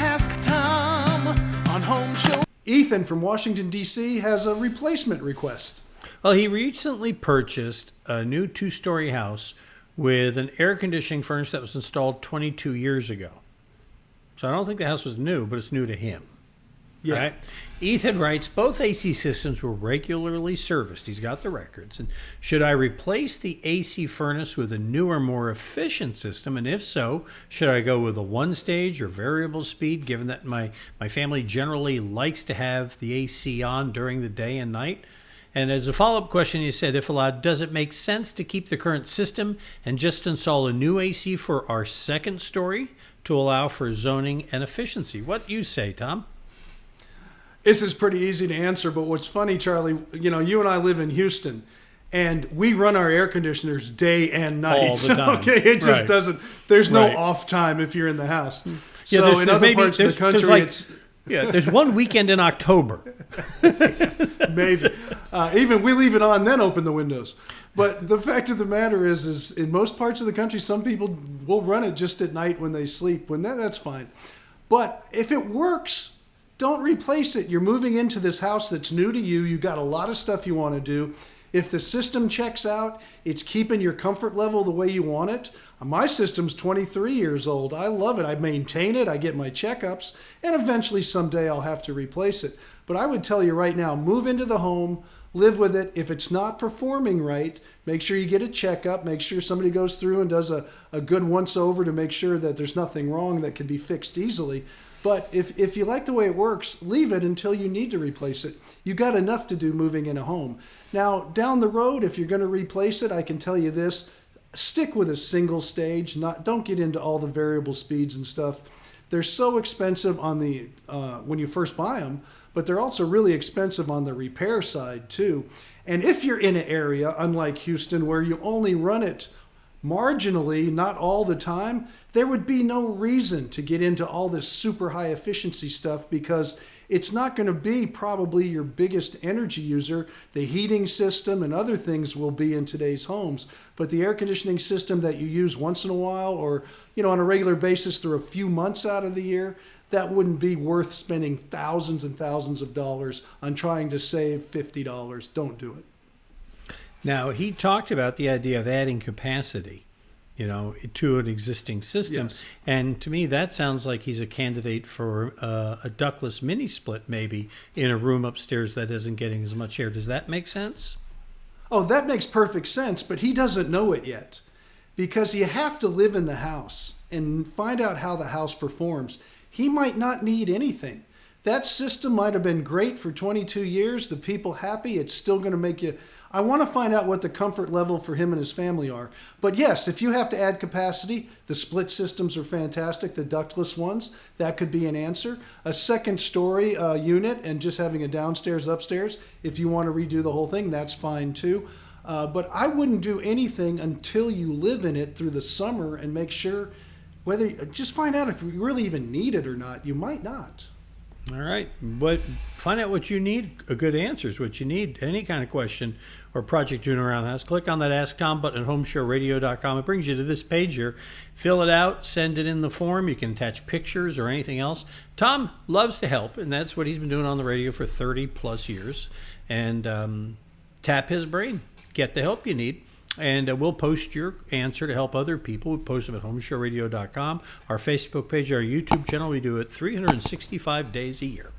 Ask Tom on Home Show. Ethan from Washington, D.C. has a replacement request. Well, he recently purchased a new 2-story house with an air conditioning furnace that was installed 22 years ago. So I don't think the house was new, but it's new to him. Yeah. Right? Ethan writes, both AC systems were regularly serviced. He's got the records. And should I replace the AC furnace with a newer, more efficient system? And if so, should I go with a one-stage or variable speed, given that my family generally likes to have the AC on during the day and night? And as a follow-up question, he said, if allowed, does it make sense to keep the current system and just install a new AC for our second story to allow for zoning and efficiency? What do you say, Tom? This is pretty easy to answer, but what's funny, Charlie, you and I live in Houston, and we run our air conditioners day and night. All the time. Okay, it just Right. doesn't, there's no Right. off time if you're in the house. Yeah, So in other parts of the country, there's one weekend in October. maybe. Even we leave it on, then open the windows. But the fact of the matter is in most parts of the country, some people will run it just at night when they sleep. That's fine. But if it works, don't replace it. You're moving into this house that's new to you. You got a lot of stuff you want to do. If the system checks out, it's keeping your comfort level the way you want it. My system's 23 years old. I love it. I maintain it. I get my checkups. And eventually someday I'll have to replace it. But I would tell you right now, move into the home, live with it. If it's not performing right, make sure you get a checkup. Make sure somebody goes through and does a good once over to make sure that there's nothing wrong that can be fixed easily. But if you like the way it works, leave it until you need to replace it. You got enough to do moving in a home. Now, down the road, if you're going to replace it, I can tell you this, stick with a single stage. Don't get into all the variable speeds and stuff. They're so expensive on the when you first buy them, but they're also really expensive on the repair side too. And if you're in an area, unlike Houston, where you only run it marginally, not all the time, there would be no reason to get into all this super high efficiency stuff because it's not going to be probably your biggest energy user. The heating system and other things will be in today's homes, but the air conditioning system that you use once in a while or on a regular basis through a few months out of the year, that wouldn't be worth spending thousands and thousands of dollars on trying to save $50. Don't do it. Now, he talked about the idea of adding capacity, to an existing system. Yes. And to me, that sounds like he's a candidate for a ductless mini split, maybe, in a room upstairs that isn't getting as much air. Does that make sense? Oh, that makes perfect sense, but he doesn't know it yet because you have to live in the house and find out how the house performs. He might not need anything. That system might have been great for 22 years. The people happy. It's still going to make you... I want to find out what the comfort level for him and his family are. But yes, if you have to add capacity, the split systems are fantastic, the ductless ones, that could be an answer. A second story unit and just having a downstairs, upstairs, if you want to redo the whole thing, that's fine too. But I wouldn't do anything until you live in it through the summer and make sure just find out if you really even need it or not. You might not. All right. But find out what you need. A good answer is what you need. Any kind of question or project doing around the house, click on that Ask Tom button at HomeShowRadio.com. It brings you to this page here. Fill it out, send it in the form. You can attach pictures or anything else. Tom loves to help, and that's what he's been doing on the radio for 30 plus years. And tap his brain. Get the help you need. And we'll post your answer to help other people. We post them at HomeShowRadio.com, our Facebook page, our YouTube channel. We do it 365 days a year.